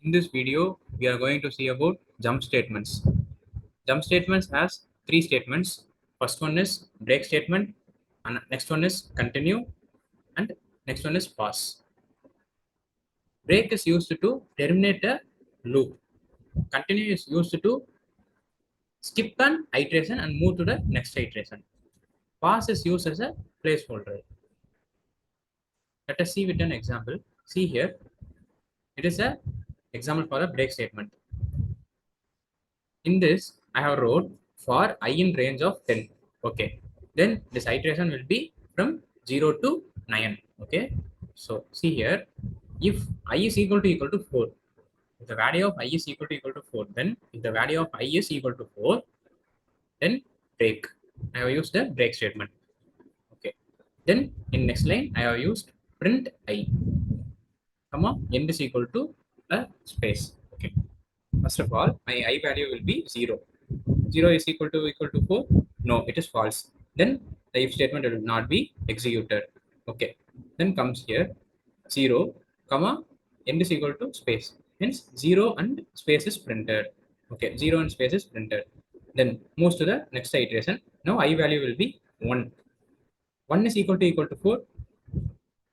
In this video, we are going to see about jump statements. Jump statements has three statements. First one is break statement, and next one is continue, and next one is pause. Break is used to terminate a loop. Continue is used to skip an iteration and move to the next iteration. Pause is used as a placeholder. Let us see with an example. See here, it is a example for a break statement. In this, I have wrote for I in range of 10. Okay. Then this iteration will be from 0 to 9. Okay. So see here, if I is equal to 4, if the value of I is equal to 4, then if the value of I is equal to 4, then break. I have used the break statement. Okay. Then in next line, I have used print I, comma, end is equal to a space. Okay. First of all, my I value will be 0. 0 is equal to 4. No, it is false. Then the if statement will not be executed. Okay. Then comes here 0, comma, end is equal to space. Hence 0 and space is printed. Okay, 0 and space is printed. Then moves to the next iteration. Now I value will be 1. 1 is equal to 4.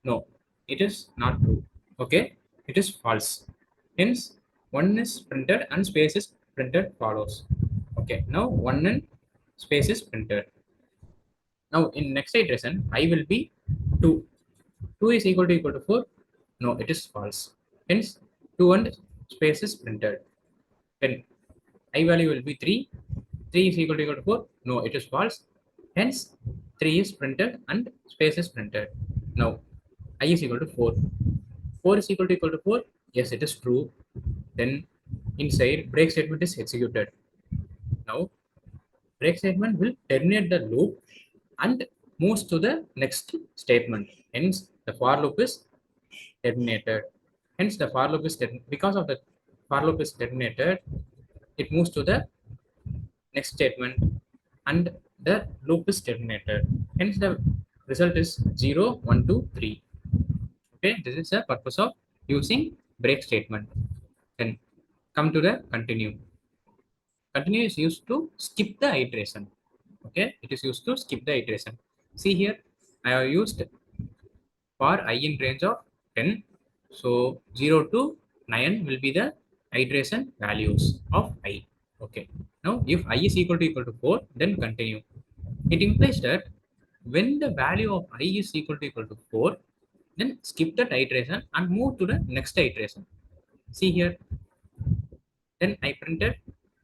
No, it is not true. Okay, it is false. Hence 1 is printed and space is printed follows. Okay, now 1 and space is printed. Now in next iteration, I will be 2. 2 is equal to 4. No, it is false. Hence 2 and space is printed. Then I value will be 3. 3 is equal to 4. No, it is false. Hence 3 is printed and space is printed. Now I is equal to 4. 4 is equal to 4. Yes, it is true. Then inside break statement is executed. Now break statement will terminate the loop and moves to the next statement. Hence the for loop is terminated. Hence the for loop is because of the for loop is terminated, it moves to the next statement and the loop is terminated. Hence the result is 0, 1, 2, 3. Okay, this is the purpose of using break statement. Then come to the continue. Continue is used to skip the iteration. Okay, it is used to skip the iteration. See here, I have used for I in range of 10. So 0 to 9 will be the iteration values of I. Okay, now if I is equal to 4, then continue. It implies that when the value of I is equal to 4, then skip that iteration and move to the next iteration. See here, then I printed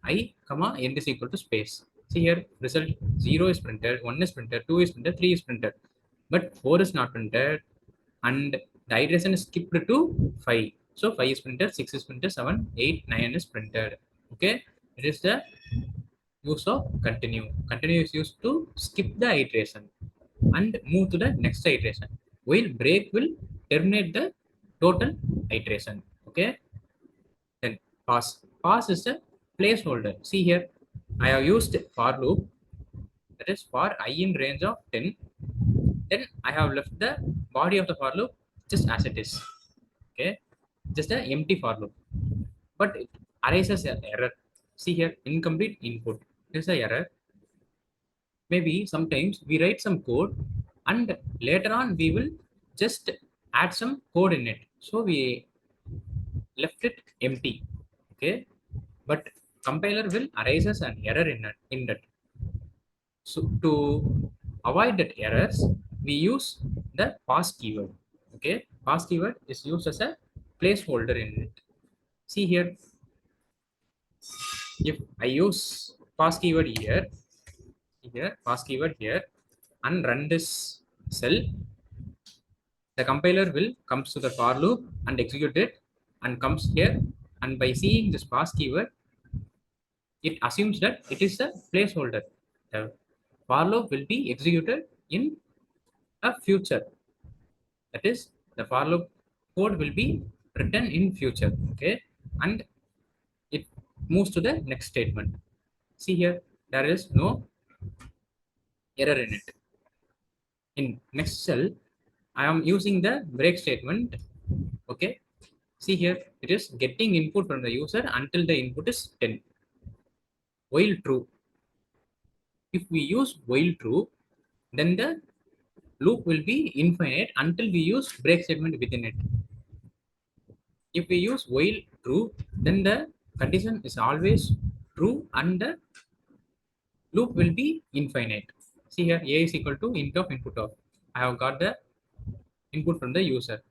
I, comma, end is equal to space. See here, result 0 is printed, 1 is printed, 2 is printed, 3 is printed. But 4 is not printed and the iteration is skipped to 5. So 5 is printed, 6 is printed, 7, 8, 9 is printed. Okay, it is the use of continue. Continue is used to skip the iteration and move to the next iteration, while break will terminate the total iteration. Okay, then pause. Pause is a placeholder. See here, I have used for loop, that is for I in range of 10. Then I have left the body of the for loop just as it is. Okay, just an empty for loop. But it arises an error. See here, incomplete input. This is an error. Maybe sometimes we write some code and later on we will just add some code in it. So we left it empty. Okay, but compiler will arises an error in that. So to avoid that errors, we use the pass keyword. Okay, pass keyword is used as a placeholder in it. See here, if I use pass keyword here pass keyword here and run this cell, the compiler will comes to the for loop and execute it and comes here, and by seeing this pass keyword, it assumes that it is a placeholder. The for loop will be executed in a future. That is, the for loop code will be written in future. Okay, and it moves to the next statement. See here, there is no error in it. In next cell, I am using the break statement. Okay, See here, it is getting input from the user until the input is 10. While true. If we use while true, then the loop will be infinite until we use break statement within it. If we use while true, then the condition is always true and the loop will be infinite. See here, a is equal to int of input of. I have got the input from the user,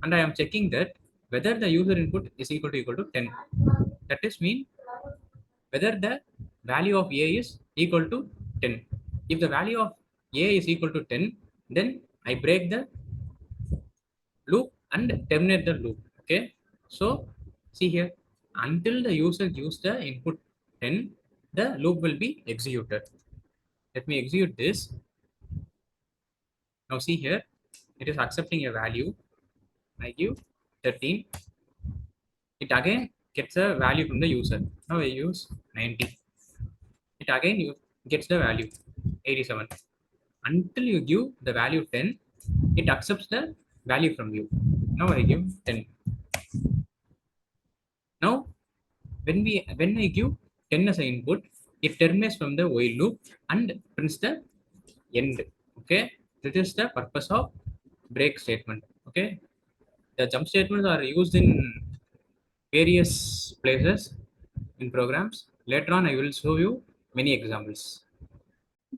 and I am checking that whether the user input is equal to 10. That is mean whether the value of a is equal to 10. If the value of a is equal to 10, then I break the loop and terminate the loop. Okay, so see here, until the user gives the input 10, the loop will be executed. Let me execute this. Now see here, it is accepting a value. I give 13. It again gets a value from the user. Now I use 90. It again gets the value 87. Until you give the value 10, it accepts the value from you. Now I give 10. Now when I give 10 as an input, it terminates from the while loop and prints the end. Okay, that is the purpose of break statement. Okay, the jump statements are used in various places in programs. Later on, I will show you many examples.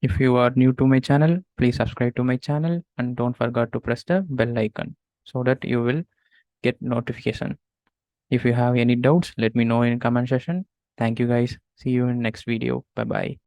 If you are new to my channel, please subscribe to my channel and don't forget to press the bell icon so that you will get notification. If you have any doubts, let me know in comment section. Thank you guys. See you in next video. Bye bye.